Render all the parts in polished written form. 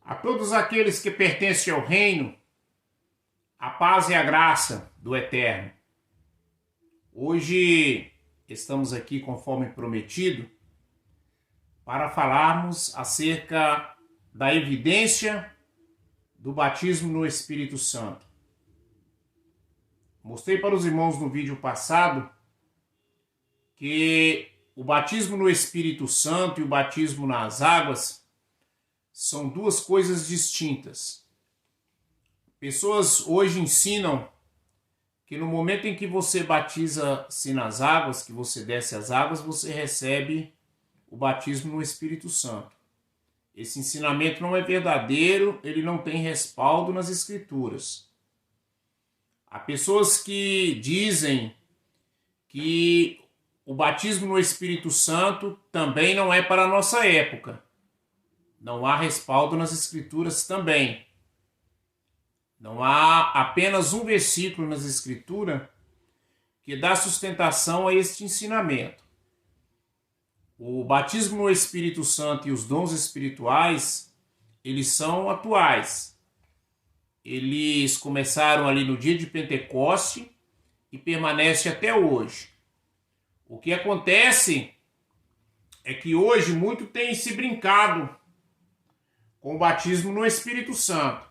A todos aqueles que pertencem ao reino, a paz e a graça do Eterno. Hoje estamos aqui, conforme prometido, para falarmos acerca da evidência do batismo no Espírito Santo. Mostrei para os irmãos no vídeo passado que o batismo no Espírito Santo e o batismo nas águas são duas coisas distintas. Pessoas hoje ensinam que no momento em que você batiza-se nas águas, que você desce as águas, você recebe o batismo no Espírito Santo. Esse ensinamento não é verdadeiro, ele não tem respaldo nas Escrituras. Há pessoas que dizem que o batismo no Espírito Santo também não é para a nossa época. Não há respaldo nas Escrituras também. Não há apenas um versículo nas Escrituras que dá sustentação a este ensinamento. O batismo no Espírito Santo e os dons espirituais, eles são atuais. Eles começaram ali no dia de Pentecoste e permanecem até hoje. O que acontece é que hoje muito tem se brincado com o batismo no Espírito Santo.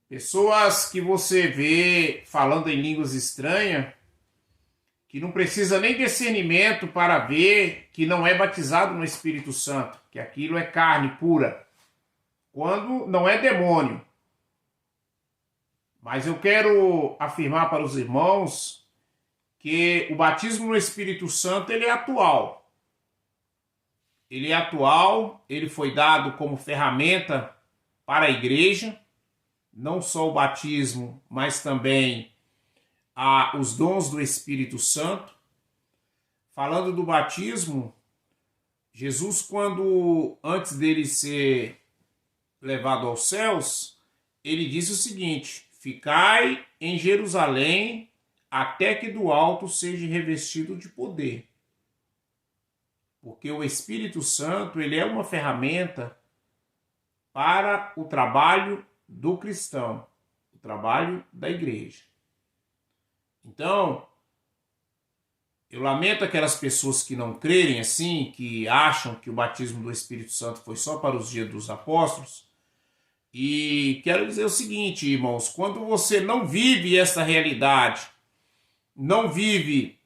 Pessoas que você vê falando em línguas estranhas, que não precisa nem discernimento para ver que não é batizado no Espírito Santo, que aquilo é carne pura, quando não é demônio. Mas eu quero afirmar para os irmãos que o batismo no Espírito Santo ele é atual. Ele é atual, ele foi dado como ferramenta para a igreja, não só o batismo, mas também os dons do Espírito Santo. Falando do batismo, Jesus, quando antes dele ser levado aos céus, ele disse o seguinte: ficai em Jerusalém até que do alto seja revestido de poder. Porque o Espírito Santo ele é uma ferramenta para o trabalho do cristão, o trabalho da igreja. Então, eu lamento aquelas pessoas que não crerem assim, que acham que o batismo do Espírito Santo foi só para os dias dos apóstolos. E quero dizer o seguinte, irmãos, quando você não vive essa realidade, não vive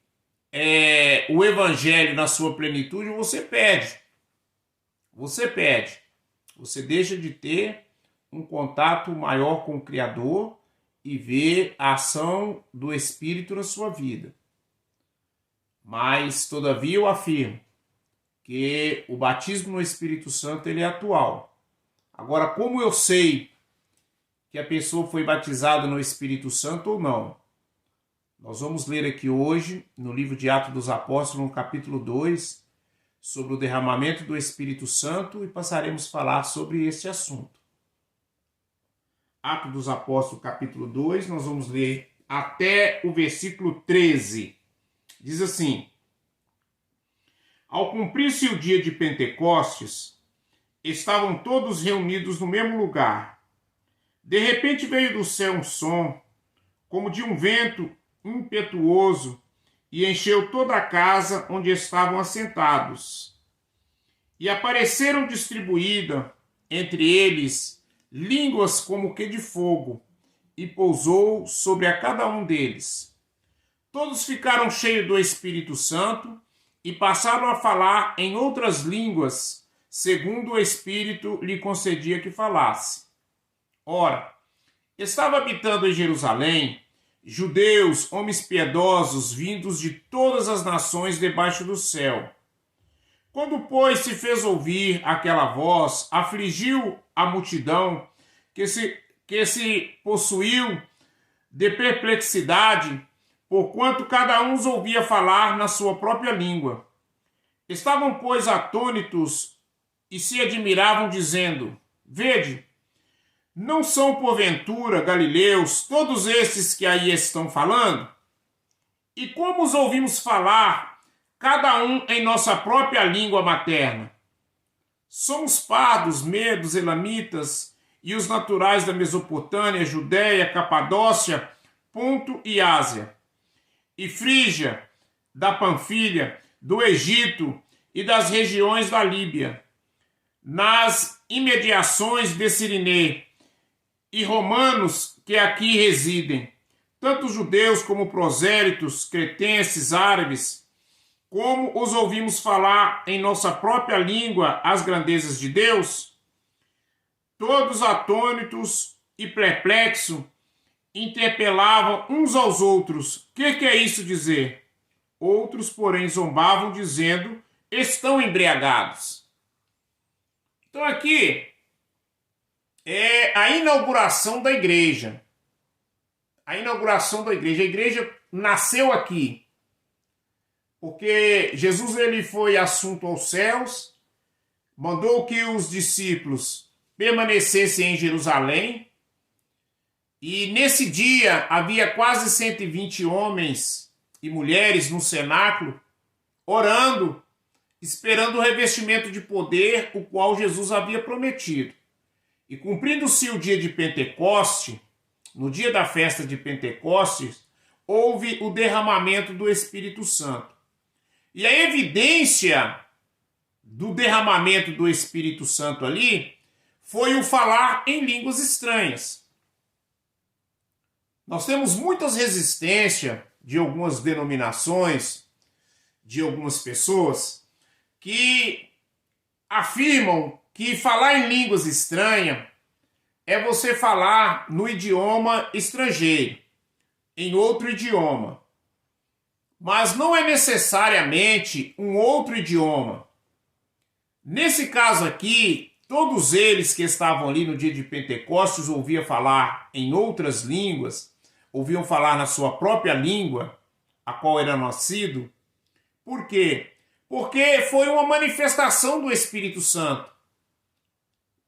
o evangelho na sua plenitude, você perde. Você deixa de ter um contato maior com o Criador e ver a ação do Espírito na sua vida. Mas, todavia, eu afirmo que o batismo no Espírito Santo ele é atual. Agora, como eu sei que a pessoa foi batizada no Espírito Santo ou não? Nós vamos ler aqui hoje, no livro de Atos dos Apóstolos, no capítulo 2, sobre o derramamento do Espírito Santo e passaremos a falar sobre esse assunto. Atos dos Apóstolos, capítulo 2, nós vamos ler até o versículo 13. Diz assim: Ao cumprir-se o dia de Pentecostes, estavam todos reunidos no mesmo lugar. De repente veio do céu um som, como de um vento impetuoso, e encheu toda a casa onde estavam assentados. E apareceram distribuídas entre eles línguas como que de fogo, e pousou sobre a cada um deles. Todos ficaram cheios do Espírito Santo e passaram a falar em outras línguas, segundo o Espírito lhe concedia que falasse. Ora, estava habitando em Jerusalém judeus, homens piedosos, vindos de todas as nações debaixo do céu. Quando, pois, se fez ouvir aquela voz, afligiu a multidão, que se possuiu de perplexidade, porquanto cada um os ouvia falar na sua própria língua. Estavam, pois, atônitos e se admiravam, dizendo: Vede, Não são, porventura, galileus todos esses que aí estão falando? E como os ouvimos falar, cada um em nossa própria língua materna? Somos pardos, medos, elamitas e os naturais da Mesopotâmia, Judéia, Capadócia, Ponto e Ásia, e Frígia, da Panfilha, do Egito e das regiões da Líbia, nas imediações de Cirenê, e romanos que aqui residem, tanto judeus como prosélitos, cretenses, árabes, como os ouvimos falar em nossa própria língua as grandezas de Deus, todos atônitos e perplexos, interpelavam uns aos outros: que é isso dizer? Outros, porém, zombavam, dizendo: estão embriagados. Então aqui é a inauguração da igreja. A inauguração da igreja. A igreja nasceu aqui, porque Jesus ele foi assunto aos céus, mandou que os discípulos permanecessem em Jerusalém, e nesse dia havia quase 120 homens e mulheres no cenáculo, orando, esperando o revestimento de poder, o qual Jesus havia prometido. E cumprindo-se o dia de Pentecoste, no dia da festa de Pentecostes, houve o derramamento do Espírito Santo. E a evidência do derramamento do Espírito Santo ali foi o falar em línguas estranhas. Nós temos muitas resistências de algumas denominações, de algumas pessoas, que afirmam que falar em línguas estranhas é você falar no idioma estrangeiro, em outro idioma. Mas não é necessariamente um outro idioma. Nesse caso aqui, todos eles que estavam ali no dia de Pentecostes ouviam falar em outras línguas, ouviam falar na sua própria língua, a qual era nascido. Por quê? Porque foi uma manifestação do Espírito Santo.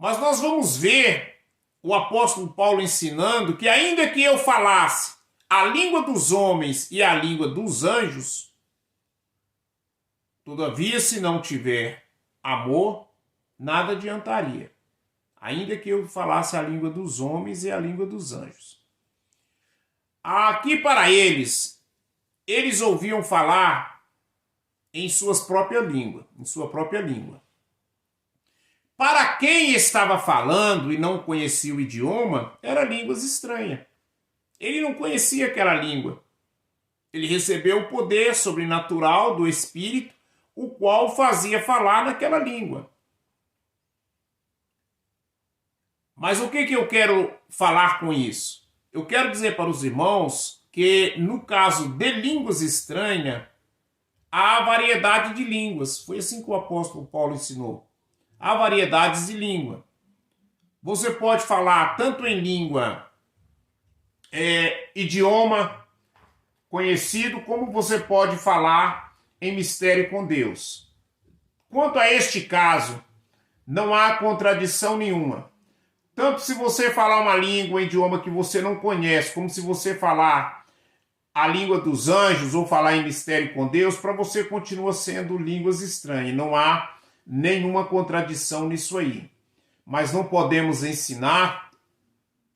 Mas nós vamos ver o apóstolo Paulo ensinando que ainda que eu falasse a língua dos homens e a língua dos anjos, todavia, se não tiver amor, nada adiantaria. Ainda que eu falasse a língua dos homens e a língua dos anjos. Aqui para eles ouviam falar em sua própria língua. Para quem estava falando e não conhecia o idioma, era línguas estranhas. Ele não conhecia aquela língua. Ele recebeu o poder sobrenatural do Espírito, o qual fazia falar naquela língua. Mas o que eu quero falar com isso? Eu quero dizer para os irmãos que, no caso de línguas estranhas, há variedade de línguas. Foi assim que o apóstolo Paulo ensinou. Há variedades de língua. Você pode falar tanto em língua, idioma conhecido, como você pode falar em mistério com Deus. Quanto a este caso, não há contradição nenhuma. Tanto se você falar uma língua, um idioma que você não conhece, como se você falar a língua dos anjos ou falar em mistério com Deus, para você continua sendo línguas estranhas. Não há nenhuma contradição nisso aí. Mas não podemos ensinar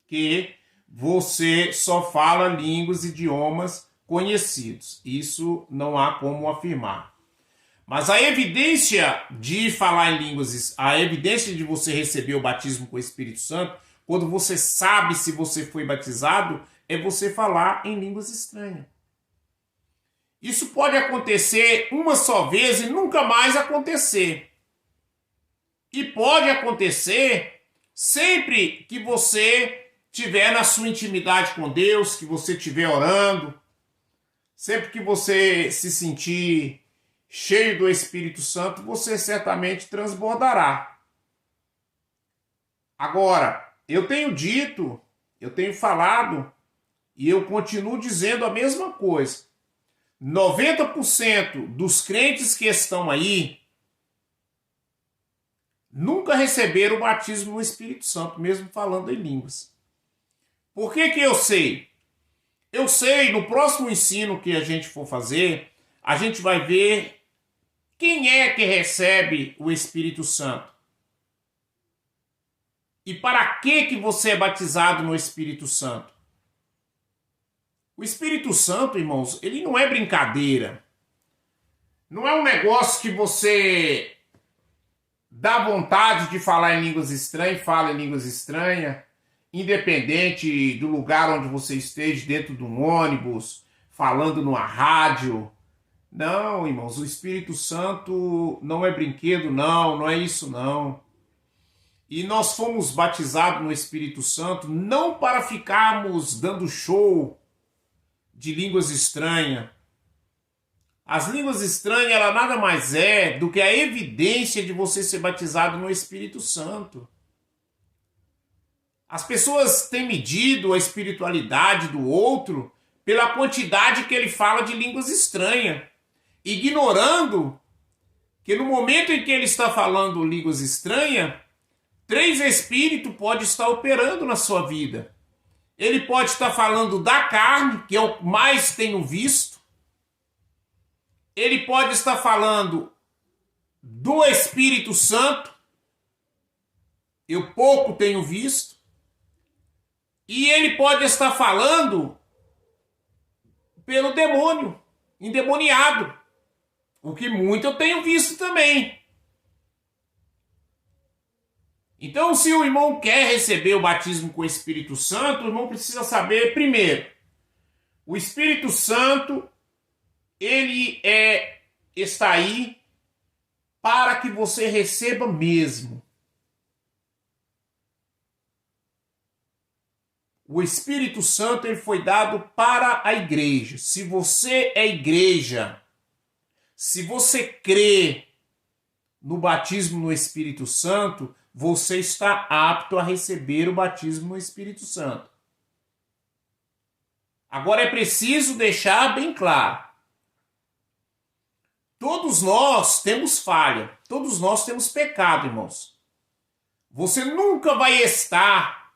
que você só fala línguas e idiomas conhecidos. Isso não há como afirmar. Mas a evidência de falar em línguas, a evidência de você receber o batismo com o Espírito Santo, quando você sabe se você foi batizado, é você falar em línguas estranhas. Isso pode acontecer uma só vez e nunca mais acontecer. E pode acontecer sempre que você estiver na sua intimidade com Deus, que você estiver orando, sempre que você se sentir cheio do Espírito Santo, você certamente transbordará. Agora, eu tenho dito, eu tenho falado, e eu continuo dizendo a mesma coisa. 90% dos crentes que estão aí nunca receberam o batismo no Espírito Santo, mesmo falando em línguas. Por que que eu sei? Eu sei, no próximo ensino que a gente for fazer, a gente vai ver quem é que recebe o Espírito Santo. E para que você é batizado no Espírito Santo? O Espírito Santo, irmãos, ele não é brincadeira. Não é um negócio que você dá vontade de falar em línguas estranhas, fala em línguas estranhas, independente do lugar onde você esteja, dentro de um ônibus, falando numa rádio. Não, irmãos, o Espírito Santo não é brinquedo, não é isso não. E nós fomos batizados no Espírito Santo não para ficarmos dando show de línguas estranhas. As línguas estranhas, ela nada mais é do que a evidência de você ser batizado no Espírito Santo. As pessoas têm medido a espiritualidade do outro pela quantidade que ele fala de línguas estranhas, ignorando que no momento em que ele está falando línguas estranhas, 3 espíritos podem estar operando na sua vida. Ele pode estar falando da carne, que eu mais tenho visto. Ele pode estar falando do Espírito Santo, eu pouco tenho visto. E ele pode estar falando pelo demônio, endemoniado, o que muito eu tenho visto também. Então, se o irmão quer receber o batismo com o Espírito Santo, o irmão precisa saber, primeiro, o Espírito Santo, ele está aí para que você receba mesmo. O Espírito Santo, ele foi dado para a igreja. Se você é igreja, se você crê no batismo no Espírito Santo, você está apto a receber o batismo no Espírito Santo. Agora é preciso deixar bem claro. Todos nós temos falha. Todos nós temos pecado, irmãos. Você nunca vai estar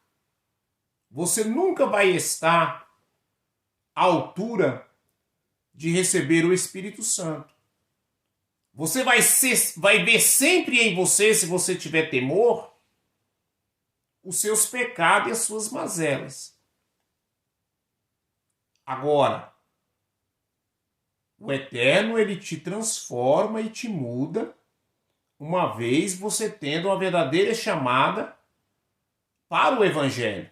à altura de receber o Espírito Santo. Você vai ver sempre em você, se você tiver temor, os seus pecados e as suas mazelas. Agora, o Eterno, ele te transforma e te muda, uma vez você tendo uma verdadeira chamada para o Evangelho.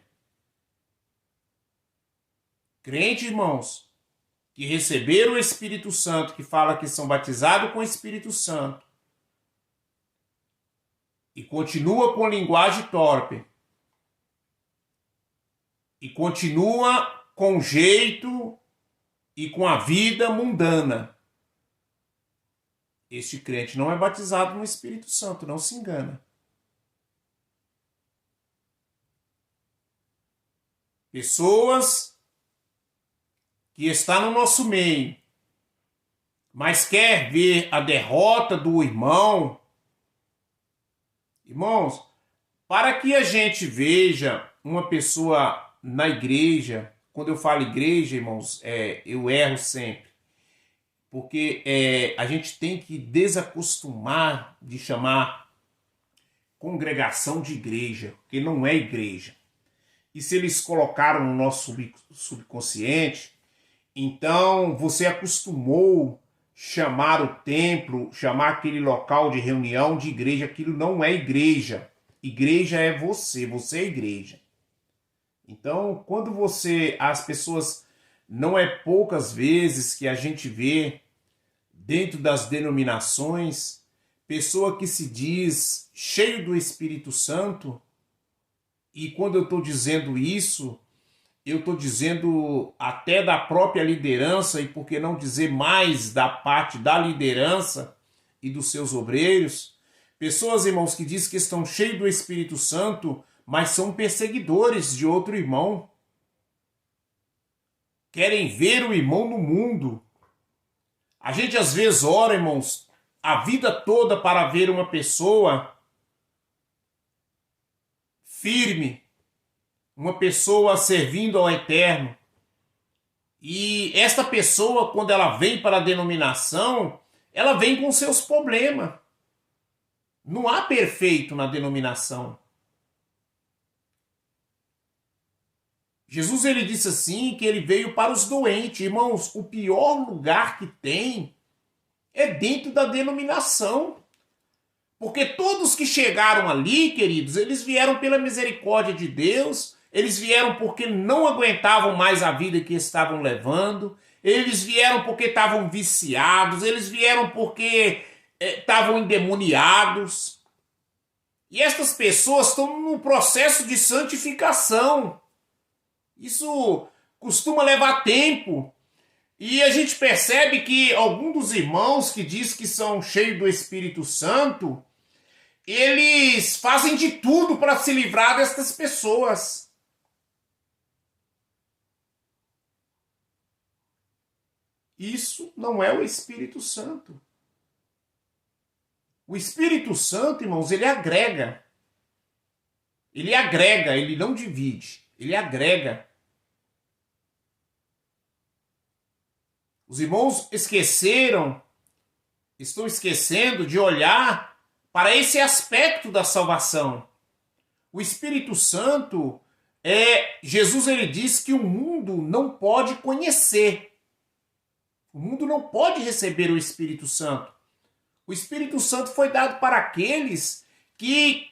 Crente, irmãos, que receberam o Espírito Santo, que fala que são batizados com o Espírito Santo, e continua com linguagem torpe, e continua com jeito e com a vida mundana, este crente não é batizado no Espírito Santo, não se engana. Pessoas que está no nosso meio, mas quer ver a derrota do irmão. Irmãos, para que a gente veja uma pessoa na igreja, quando eu falo igreja, irmãos, eu erro sempre, porque a gente tem que desacostumar de chamar congregação de igreja, porque não é igreja. E se eles colocaram no nosso subconsciente, então você acostumou chamar o templo, chamar aquele local de reunião de igreja. Aquilo não é igreja. Igreja é você é igreja. Então, quando as pessoas, não é poucas vezes que a gente vê dentro das denominações, pessoa que se diz cheio do Espírito Santo, e quando eu estou dizendo isso, eu estou dizendo até da própria liderança, e por que não dizer mais da parte da liderança e dos seus obreiros. Pessoas, irmãos, que dizem que estão cheios do Espírito Santo, mas são perseguidores de outro irmão. Querem ver o irmão no mundo. A gente às vezes ora, irmãos, a vida toda para ver uma pessoa firme, uma pessoa servindo ao Eterno. E esta pessoa, quando ela vem para a denominação, ela vem com seus problemas. Não há perfeito na denominação. Jesus ele disse assim que ele veio para os doentes. Irmãos, o pior lugar que tem é dentro da denominação. Porque todos que chegaram ali, queridos, eles vieram pela misericórdia de Deus, eles vieram porque não aguentavam mais a vida que estavam levando, eles vieram porque estavam viciados, eles vieram porque estavam endemoniados. E estas pessoas estão no processo de santificação. Isso costuma levar tempo. E a gente percebe que alguns dos irmãos que diz que são cheios do Espírito Santo, eles fazem de tudo para se livrar destas pessoas. Isso não é o Espírito Santo. O Espírito Santo, irmãos, ele agrega. Ele agrega, ele não divide. Ele agrega. Os irmãos estão esquecendo de olhar para esse aspecto da salvação. O Espírito Santo, Jesus ele diz que o mundo não pode conhecer. O mundo não pode receber o Espírito Santo. O Espírito Santo foi dado para aqueles que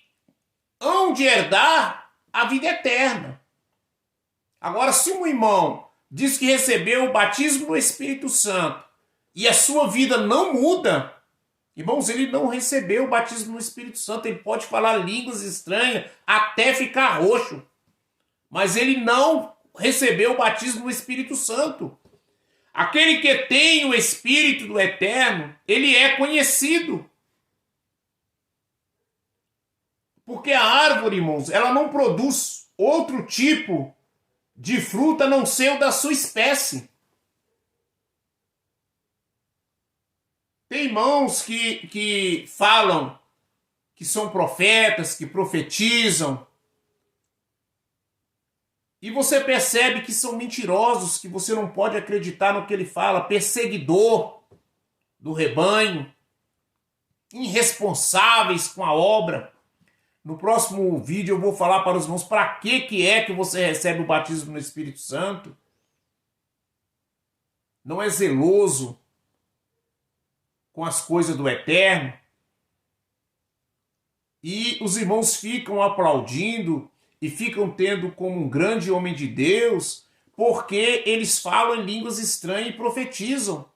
hão de herdar a vida eterna. Agora, se um irmão diz que recebeu o batismo no Espírito Santo e a sua vida não muda, irmãos, ele não recebeu o batismo no Espírito Santo. Ele pode falar línguas estranhas até ficar roxo, mas ele não recebeu o batismo no Espírito Santo. Aquele que tem o Espírito do Eterno, ele é conhecido. Porque a árvore, irmãos, ela não produz outro tipo de fruta a não ser o da sua espécie. Tem irmãos que falam que são profetas, que profetizam, e você percebe que são mentirosos, que você não pode acreditar no que ele fala, perseguidor do rebanho, irresponsáveis com a obra. No próximo vídeo eu vou falar para os irmãos para que é que você recebe o batismo no Espírito Santo. Não é zeloso com as coisas do Eterno. E os irmãos ficam aplaudindo e ficam tendo como um grande homem de Deus porque eles falam em línguas estranhas e profetizam.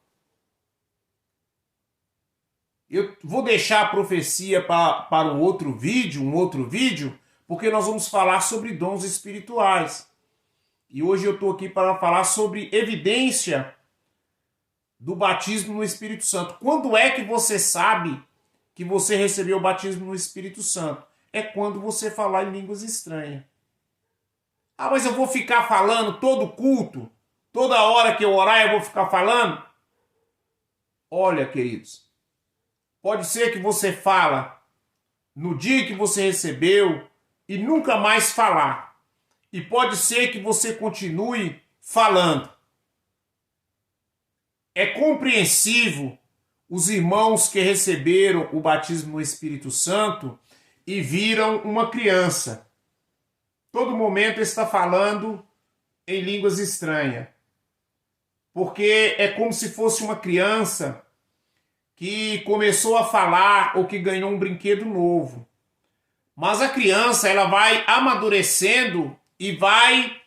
Eu vou deixar a profecia para um outro vídeo, porque nós vamos falar sobre dons espirituais. E hoje eu estou aqui para falar sobre evidência do batismo no Espírito Santo. Quando é que você sabe que você recebeu o batismo no Espírito Santo? É quando você falar em línguas estranhas. Ah, mas eu vou ficar falando todo culto? Toda hora que eu orar eu vou ficar falando? Olha, queridos, pode ser que você fala no dia que você recebeu e nunca mais falar. E pode ser que você continue falando. É compreensível os irmãos que receberam o batismo no Espírito Santo e viram uma criança. Todo momento está falando em línguas estranhas. Porque é como se fosse uma criança que começou a falar ou que ganhou um brinquedo novo. Mas a criança ela vai amadurecendo e vai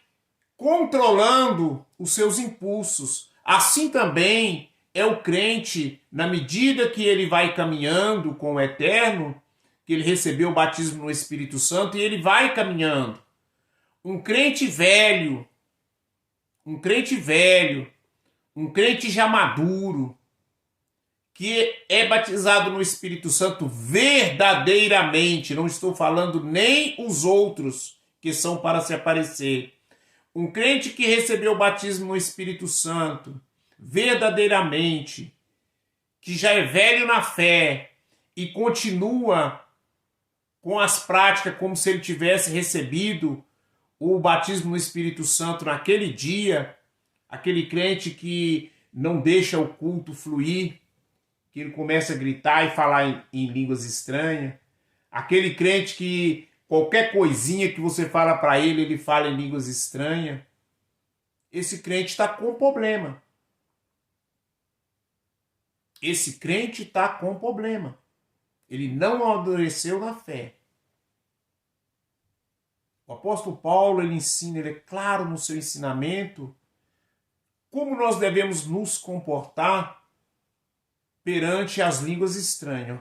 controlando os seus impulsos. Assim também é o crente, na medida que ele vai caminhando com o Eterno, que ele recebeu o batismo no Espírito Santo, e ele vai caminhando. Um crente velho, um crente já maduro, que é batizado no Espírito Santo verdadeiramente, não estou falando nem os outros que são para se aparecer. Um crente que recebeu o batismo no Espírito Santo verdadeiramente, que já é velho na fé e continua com as práticas como se ele tivesse recebido o batismo no Espírito Santo naquele dia, aquele crente que não deixa o culto fluir, que ele começa a gritar e falar em línguas estranhas, aquele crente que qualquer coisinha que você fala para ele, ele fala em línguas estranhas. Esse crente está com problema. Esse crente está com problema. Ele não amadureceu na fé. O apóstolo Paulo, ele ensina, ele é claro no seu ensinamento, como nós devemos nos comportar perante as línguas estranhas.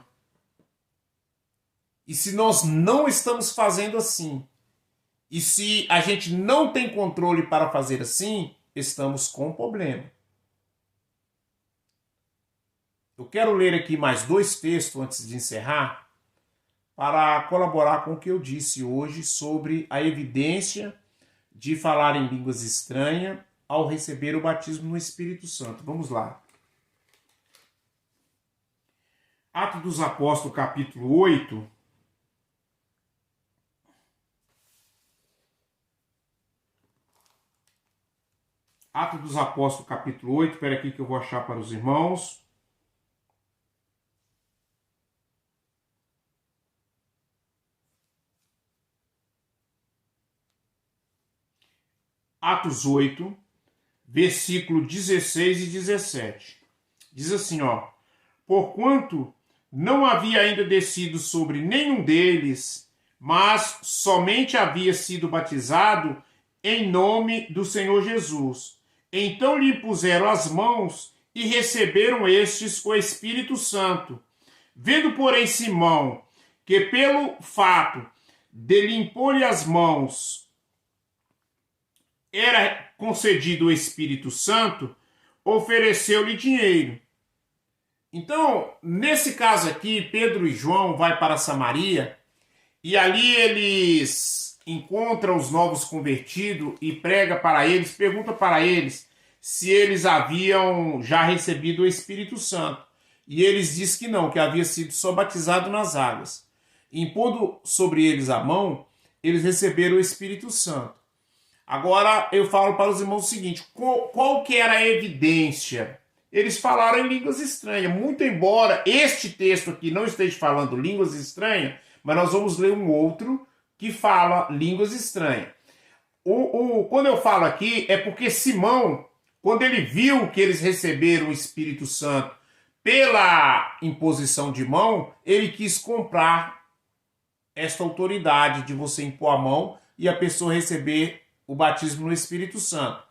E se nós não estamos fazendo assim, e se a gente não tem controle para fazer assim, estamos com problema. Eu quero ler aqui mais 2 textos antes de encerrar, para colaborar com o que eu disse hoje sobre a evidência de falar em línguas estranhas ao receber o batismo no Espírito Santo. Vamos lá. Atos dos Apóstolos, capítulo 8. Atos dos Apóstolos, capítulo 8. Espera aqui que eu vou achar para os irmãos. Atos 8, versículo 16 e 17. Diz assim, ó: porquanto não havia ainda descido sobre nenhum deles, mas somente havia sido batizado em nome do Senhor Jesus. Então lhe impuseram as mãos e receberam estes o Espírito Santo. Vendo, porém, Simão, que pelo fato de lhe impor-lhe as mãos era concedido o Espírito Santo, ofereceu-lhe dinheiro. Então, nesse caso aqui, Pedro e João vai para Samaria e ali eles encontram os novos convertidos e prega para eles, pergunta para eles se eles haviam já recebido o Espírito Santo. E eles dizem que não, que havia sido só batizado nas águas. Impondo sobre eles a mão, eles receberam o Espírito Santo. Agora eu falo para os irmãos o seguinte, qual que era a evidência? Eles falaram em línguas estranhas, muito embora este texto aqui não esteja falando línguas estranhas, mas nós vamos ler um outro que fala línguas estranhas. Quando eu falo aqui é porque Simão, quando ele viu que eles receberam o Espírito Santo pela imposição de mão, ele quis comprar esta autoridade de você impor a mão e a pessoa receber o batismo no Espírito Santo.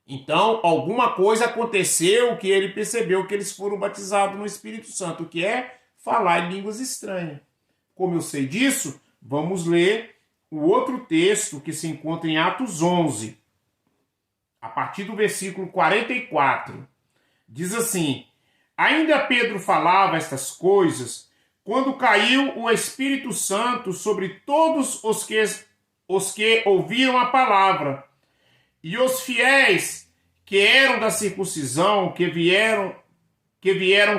Então, alguma coisa aconteceu que ele percebeu que eles foram batizados no Espírito Santo, que é falar em línguas estranhas. Como eu sei disso, vamos ler o outro texto que se encontra em Atos 11, a partir do versículo 44. Diz assim: ainda Pedro falava estas coisas, quando caiu o Espírito Santo sobre todos os que ouviram a palavra. E os fiéis que eram da circuncisão, que vieram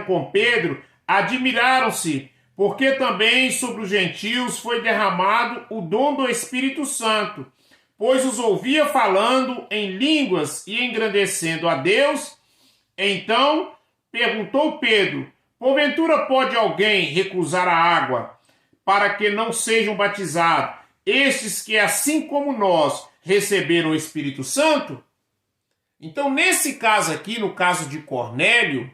com Pedro, admiraram-se, porque também sobre os gentios foi derramado o dom do Espírito Santo, pois os ouvia falando em línguas e engrandecendo a Deus. Então perguntou Pedro: porventura pode alguém recusar a água para que não sejam batizados estes que, assim como nós, receberam o Espírito Santo? Então, nesse caso aqui, no caso de Cornélio,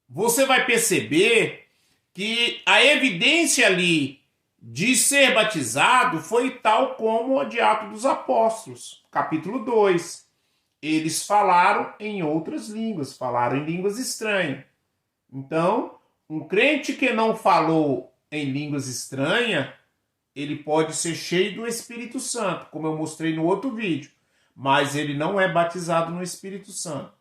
você vai perceber que a evidência ali de ser batizado foi tal como a de Atos dos Apóstolos, capítulo 2. Eles falaram em outras línguas, falaram em línguas estranhas. Então, um crente que não falou em línguas estranhas, ele pode ser cheio do Espírito Santo, como eu mostrei no outro vídeo, mas ele não é batizado no Espírito Santo.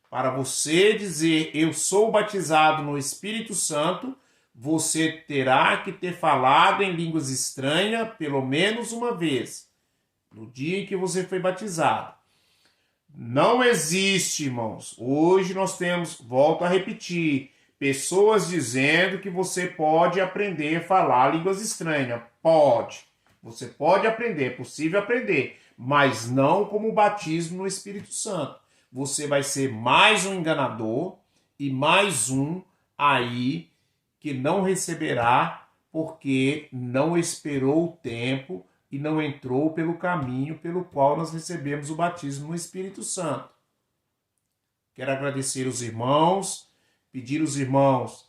Para você dizer, eu sou batizado no Espírito Santo, você terá que ter falado em línguas estranhas pelo menos uma vez, no dia em que você foi batizado. Não existe, irmãos. Hoje nós temos, volto a repetir, Pessoas dizendo que você pode aprender a falar línguas estranhas. Pode. Você pode aprender, é possível aprender, mas não como o batismo no Espírito Santo. Você vai ser mais um enganador e mais um aí que não receberá porque não esperou o tempo e não entrou pelo caminho pelo qual nós recebemos o batismo no Espírito Santo. Quero agradecer os irmãos, pedir aos irmãos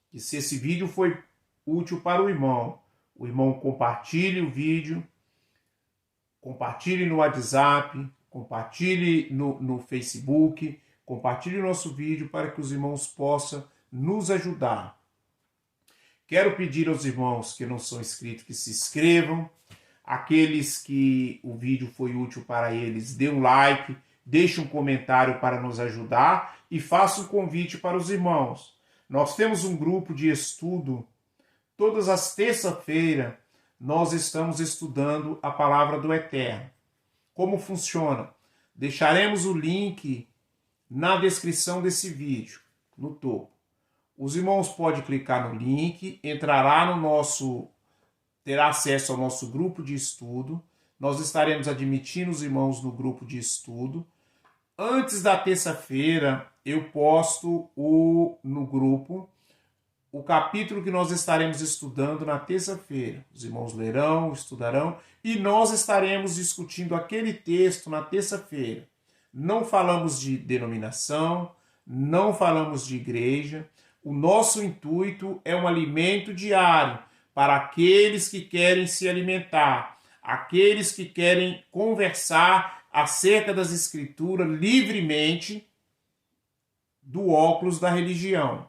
que, se esse vídeo foi útil para o irmão compartilhe o vídeo, compartilhe no WhatsApp, compartilhe no Facebook, compartilhe o nosso vídeo para que os irmãos possam nos ajudar. Quero pedir aos irmãos que não são inscritos que se inscrevam, aqueles que o vídeo foi útil para eles, dê um like, deixe um comentário para nos ajudar e faça um convite para os irmãos. Nós temos um grupo de estudo, todas as terças-feiras nós estamos estudando a palavra do Eterno. Como funciona? Deixaremos o link na descrição desse vídeo, no topo. Os irmãos podem clicar no link, terá acesso ao nosso grupo de estudo. Nós estaremos admitindo os irmãos no grupo de estudo. Antes da terça-feira, eu posto no grupo o capítulo que nós estaremos estudando na terça-feira. Os irmãos lerão, estudarão e nós estaremos discutindo aquele texto na terça-feira. Não falamos de denominação, não falamos de igreja. O nosso intuito é um alimento diário para aqueles que querem se alimentar, aqueles que querem conversar acerca das Escrituras livremente do óculos da religião.